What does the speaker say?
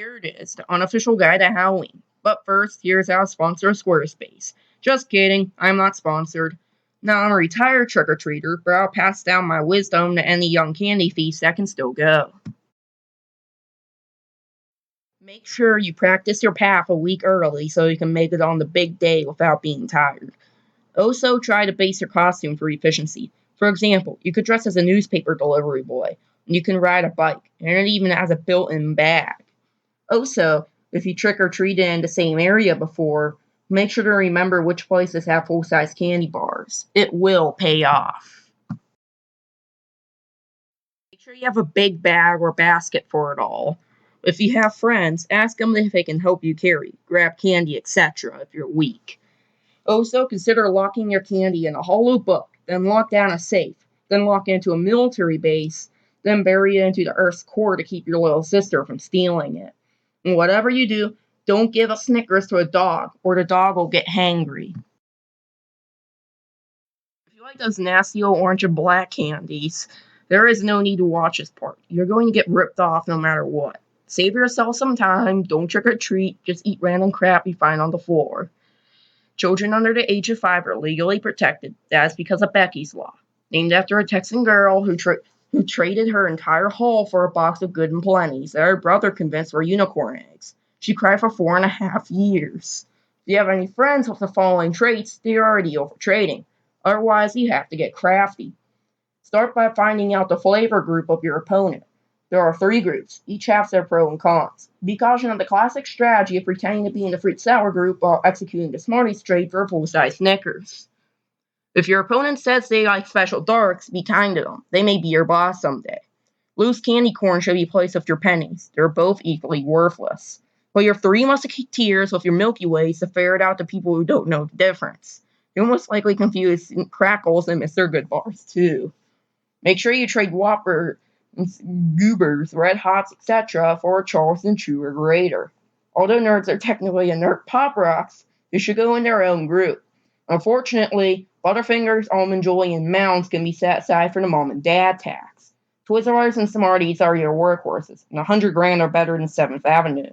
Here it is, the unofficial guide to Halloween. But first, here's our sponsor, Squarespace. Just kidding, I'm not sponsored. Now, I'm a retired trick-or-treater, but I'll pass down my wisdom to any young candy thieves that can still go. Make sure you practice your path a week early so you can make it on the big day without being tired. Also, try to base your costume for efficiency. For example, you could dress as a newspaper delivery boy, and you can ride a bike, and it even has a built-in bag. Also, if you trick or treated in the same area before, make sure to remember which places have full-size candy bars. It will pay off. Make sure you have a big bag or basket for it all. If you have friends, ask them if they can help you carry, grab candy, etc. if you're weak. Also, consider locking your candy in a hollow book, then lock down a safe, then lock it into a military base, then bury it into the Earth's core to keep your little sister from stealing it. And whatever you do, don't give a Snickers to a dog, or the dog will get hangry. If you like those nasty old orange and black candies, there is no need to watch this part. You're going to get ripped off no matter what. Save yourself some time, don't trick or treat, just eat random crap you find on the floor. Children under the age of 5 are legally protected. That is because of Becky's Law, named after a Texan girl who traded her entire haul for a box of Good and Plenty's that her brother convinced were unicorn eggs. She cried for 4.5 years. If you have any friends with the following traits, they are already overtrading. Otherwise, you have to get crafty. Start by finding out the flavor group of your opponent. There are 3 groups, each has their pros and cons. Be cautioned of the classic strategy of pretending to be in the fruit sour group while executing the Smarties trade for a full-size Snickers. If your opponent says they like special darks, be kind to them. They may be your boss someday. Loose candy corn should be placed with your pennies. They're both equally worthless. Put your 3 musketeers with your Milky Ways to ferret out the people who don't know the difference. You'll most likely confuse Crackles and Mr. Good bars, too. Make sure you trade Whopper, Goobers, Red Hots, etc. for a Charleston Chew or Grater. Although nerds are technically inert pop rocks, they should go in their own group. Unfortunately, Butterfingers, Almond Joy, and Mounds can be set aside for the mom and dad tax. Twizzlers and Smarties are your workhorses, and $100 grand are better than 7th Avenue.